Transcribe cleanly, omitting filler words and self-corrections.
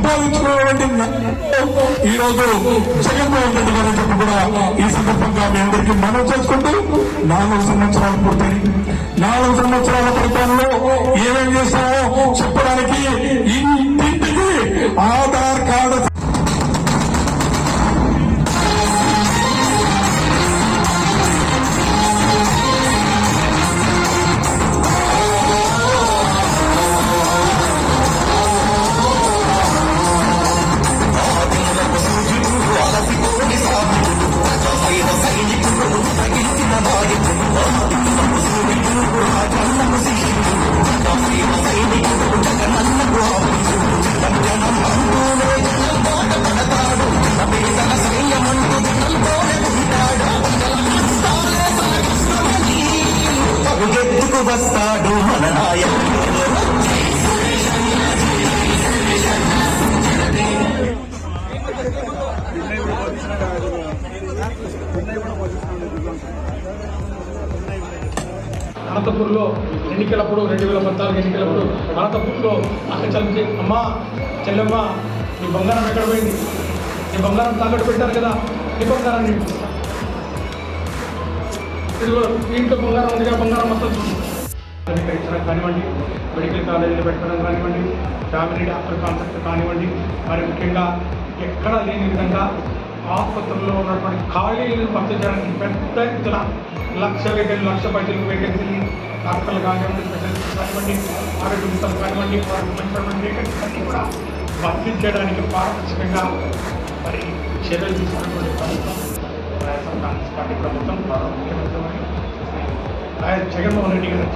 సంపాదించుకున్నటువంటి ఈరోజు జగన్మోహన్ రెడ్డి గారు చెప్పి కూడా ఈ సందర్భంగా మీ అందరికీ మనం చేసుకుంటూ 4 సంవత్సరాలు పూర్తయి 4 సంవత్సరాల పరిపాలనలో ఏమేం చేశామో చెప్పడానికి ఇంటింటికి ఆధార్ కార్డు వస్తాడు మన నాయకుడు. అనంతపూర్లో ఎన్నికలప్పుడు 2014 ఎన్నికలప్పుడు అనంతపూర్లో అక్కడ చలించి అమ్మా చెల్లెమ్మ నీ బంగారం ఎక్కడ పోయింది, నీ బంగారం తాకట్టు పెట్టారు కదా, నీ బంగారాన్ని ఇదిగో ఇంట్లో బంగారం ఉందిగా, బంగారం మొత్తం ఇచ్చడం కానివ్వండి, మెడికల్ కాలేజీలు పెట్టడం కానివ్వండి, ఫ్యామిలీ డాక్టర్ కాన్సెప్ట్ కానివ్వండి, మరి ముఖ్యంగా ఎక్కడా లేని విధంగా ఆసుపత్రుల్లో ఉన్నటువంటి ఖాళీలను భర్తీ చేయడానికి పెద్ద ఎత్తున 1,00,000 వేకెన్సీలు డాక్టర్లు కానివ్వండి, స్పెషలిస్ట్ కానివ్వండి, ఆరోగ్య మిత్రులు కానివ్వండి, మంచి వేకెన్సీ అన్నీ కూడా భర్తీ చేయడానికి పారదర్శకంగా మరి చర్యలు తీసుకున్నటువంటి ప్రభుత్వం వైఎస్ఆర్ కాంగ్రెస్ పార్టీ ప్రభుత్వం ముఖ్యమంత్రి జగన్మోహన్ రెడ్డి గారు